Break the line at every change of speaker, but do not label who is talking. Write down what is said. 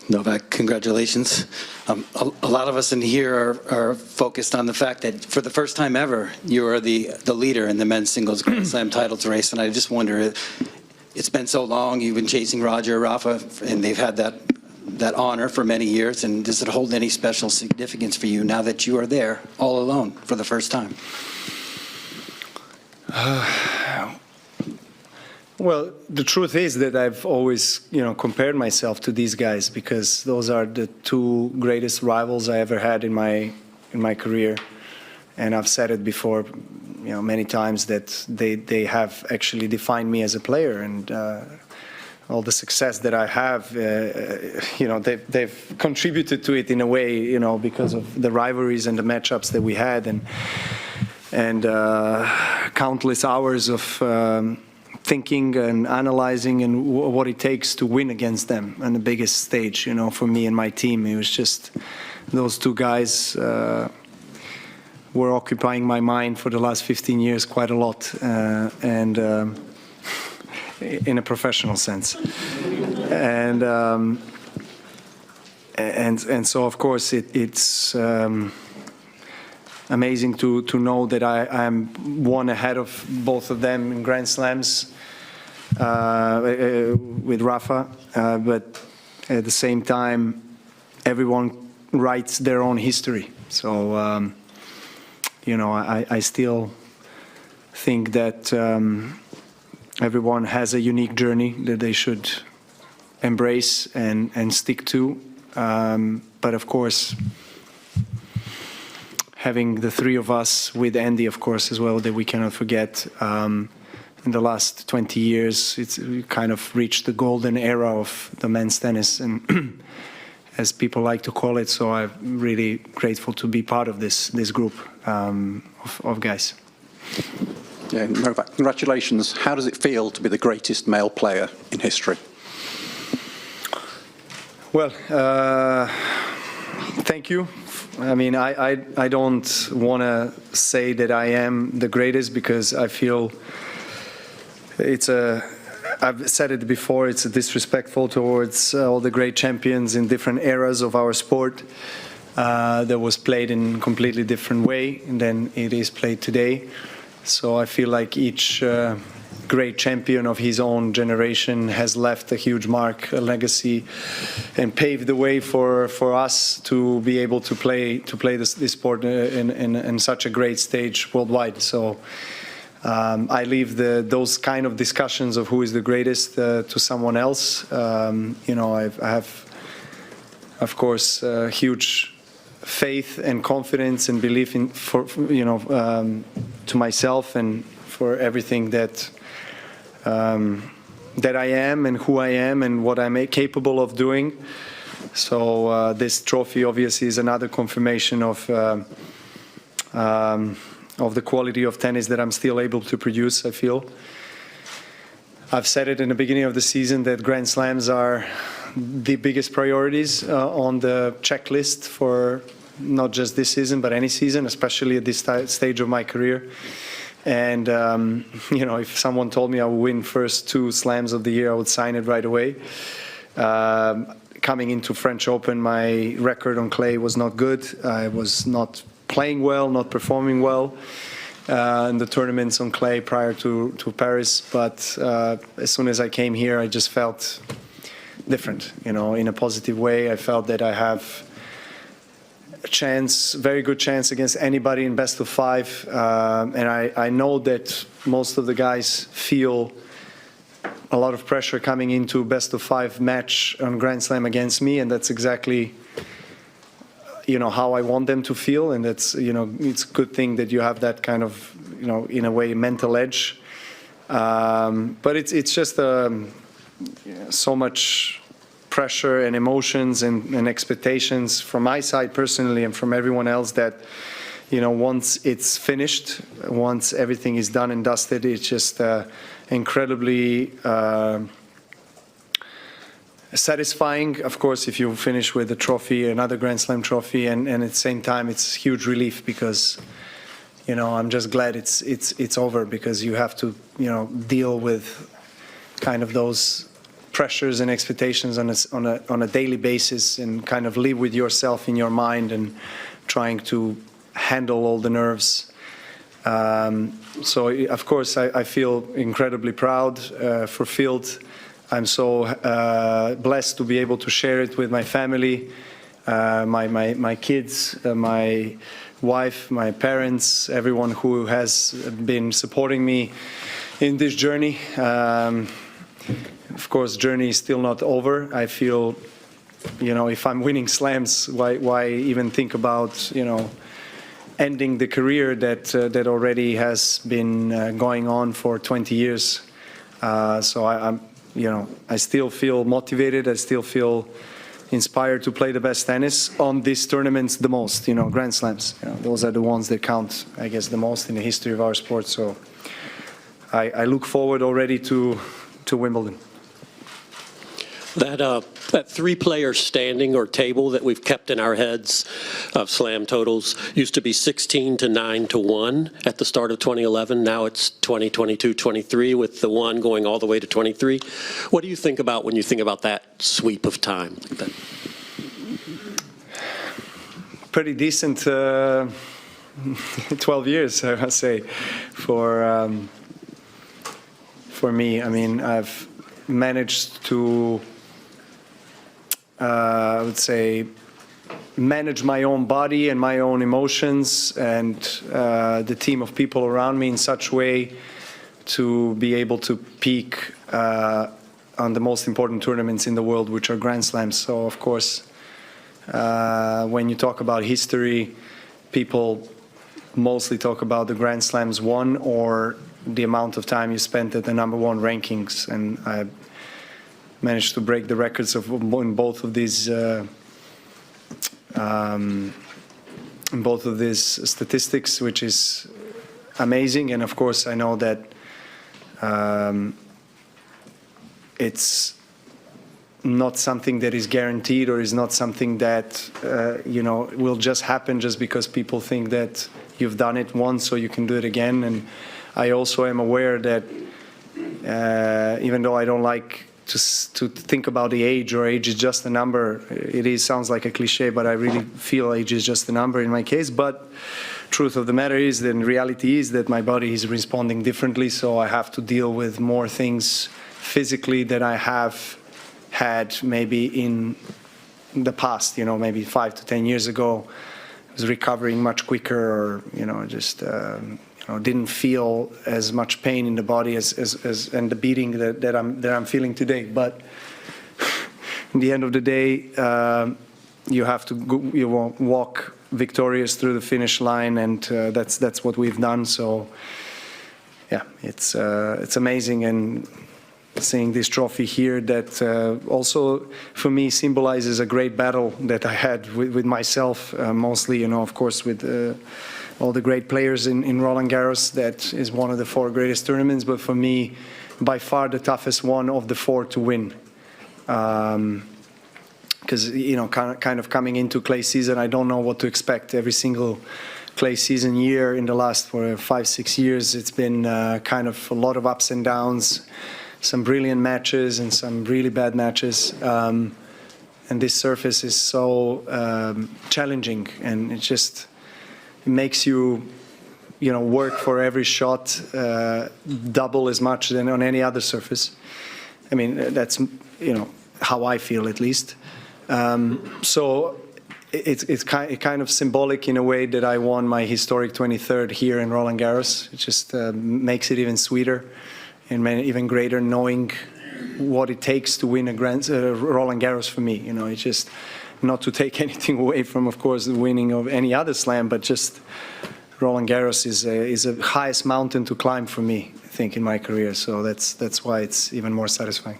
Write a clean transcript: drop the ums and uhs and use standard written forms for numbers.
Novak, congratulations. A lot of us in here are focused on the fact that for the first time ever, you are the leader in the men's singles Grand Slam titles race. And I just wonder, it's been so long, you've been chasing Roger, Rafa, and they've had that honor for many years. And does it hold any special significance for you now that you are there all alone for the first time?
Well, the truth is that I've always, compared myself to these guys because those are the two greatest rivals I ever had in my career, and I've said it before, many times that they have actually defined me as a player, and all the success that I have, they've contributed to it in a way, because of the rivalries and the matchups that we had, and countless hours of thinking and analyzing and what it takes to win against them on the biggest stage, for me and my team. It was just those two guys were occupying my mind for the last 15 years quite a lot, and in a professional sense. And so, of course, it's amazing to know that I'm one ahead of both of them in Grand Slams with Rafa, but at the same time, everyone writes their own history. So, I still think that everyone has a unique journey that they should embrace and stick to. But of course, having the three of us with Andy, of course, as well, that we cannot forget. In the last 20 years, we kind of reached the golden era of the men's tennis, and as people like to call it. So I'm really grateful to be part of this group of guys.
Yeah, Novak, congratulations. How does it feel to be the greatest male player in history?
Well, thank you. I mean, I don't want to say that I am the greatest because I feel I've said it before, it's disrespectful towards all the great champions in different eras of our sport that was played in a completely different way than it is played today. So I feel like each great champion of his own generation has left a huge mark, a legacy, and paved the way for us to be able to play this sport in such a great stage worldwide. So I leave those kind of discussions of who is the greatest to someone else. I have, of course, huge faith and confidence and belief in to myself and for everything that I am and who I am and what I'm capable of doing. So this trophy obviously is another confirmation of the quality of tennis that I'm still able to produce, I feel. I've said it in the beginning of the season that Grand Slams are the biggest priorities on the checklist for not just this season, but any season, especially at this stage of my career. And, if someone told me I would win first 2 slams of the year, I would sign it right away. Coming into French Open, my record on clay was not good. I was not playing well, not performing well in the tournaments on clay prior to Paris. But as soon as I came here, I just felt different, in a positive way. I felt that I have a chance, very good chance against anybody in best of 5. And I know that most of the guys feel a lot of pressure coming into best of 5 match on Grand Slam against me, and that's exactly how I want them to feel, and that's it's a good thing that you have that kind of in a way mental edge. But it's just so much pressure and emotions and expectations from my side personally and from everyone else that once it's finished, once everything is done and dusted, it's just incredibly satisfying, of course, if you finish with a trophy, another Grand Slam trophy, and at the same time it's huge relief because I'm just glad it's over, because you have to deal with kind of those pressures and expectations on a daily basis, and kind of live with yourself in your mind and trying to handle all the nerves. So of course I feel incredibly proud, fulfilled. I'm so blessed to be able to share it with my family, my kids, my wife, my parents, everyone who has been supporting me in this journey. Of course, journey is still not over. I feel, if I'm winning slams, why even think about, ending the career that already has been going on for 20 years. So I still feel motivated. I still feel inspired to play the best tennis on these tournaments the most, Grand Slams. Those are the ones that count, I guess, the most in the history of our sport. So I look forward already to Wimbledon.
That three-player standing or table that we've kept in our heads of slam totals used to be 16 to 9 to 1 at the start of 2011. Now it's 20, 22, 23 with the 1 going all the way to 23. What do you think about when you think about that sweep of time like that?
Pretty decent 12 years, I must say, for me. I mean, I've managed to I would say manage my own body and my own emotions and the team of people around me in such way to be able to peak on the most important tournaments in the world, which are Grand Slams. So of course, when you talk about history, people mostly talk about the Grand Slams won or the amount of time you spent at the '1 rankings, and I managed to break the records in both of these statistics, which is amazing. And of course, I know that it's not something that is guaranteed, or is not something that will just happen just because people think that you've done it once, so you can do it again. And I also am aware that even though I don't like to think about the age, or age is just a number, sounds like a cliche, but I really feel age is just a number in my case. But truth of the matter is, then reality is that my body is responding differently, so I have to deal with more things physically that I have had maybe in the past, maybe 5 to 10 years ago. I was recovering much quicker, or just didn't feel as much pain in the body and the beating that I'm feeling today. But in the end of the day, you have to walk victorious through the finish line, and that's what we've done. So yeah, it's amazing, and seeing this trophy here that also for me symbolizes a great battle that I had with myself, mostly, of course, with all the great players in Roland Garros. That is one of the 4 greatest tournaments, but for me, by far the toughest one of the 4 to win. Because, kind of coming into clay season, I don't know what to expect. Every single clay season year in the last 5-6 years, it's been kind of a lot of ups and downs, some brilliant matches and some really bad matches. And this surface is so challenging, and it makes you, work for every shot double as much than on any other surface. I mean, that's, how I feel at least. So it's kind of symbolic in a way that I won my historic 23rd here in Roland Garros. It just makes it even sweeter and even greater, knowing what it takes to win a Roland Garros for me. It's just not to take anything away from, of course, the winning of any other slam, but just Roland Garros is the highest mountain to climb for me, I think, in my career. So that's why it's even more satisfying.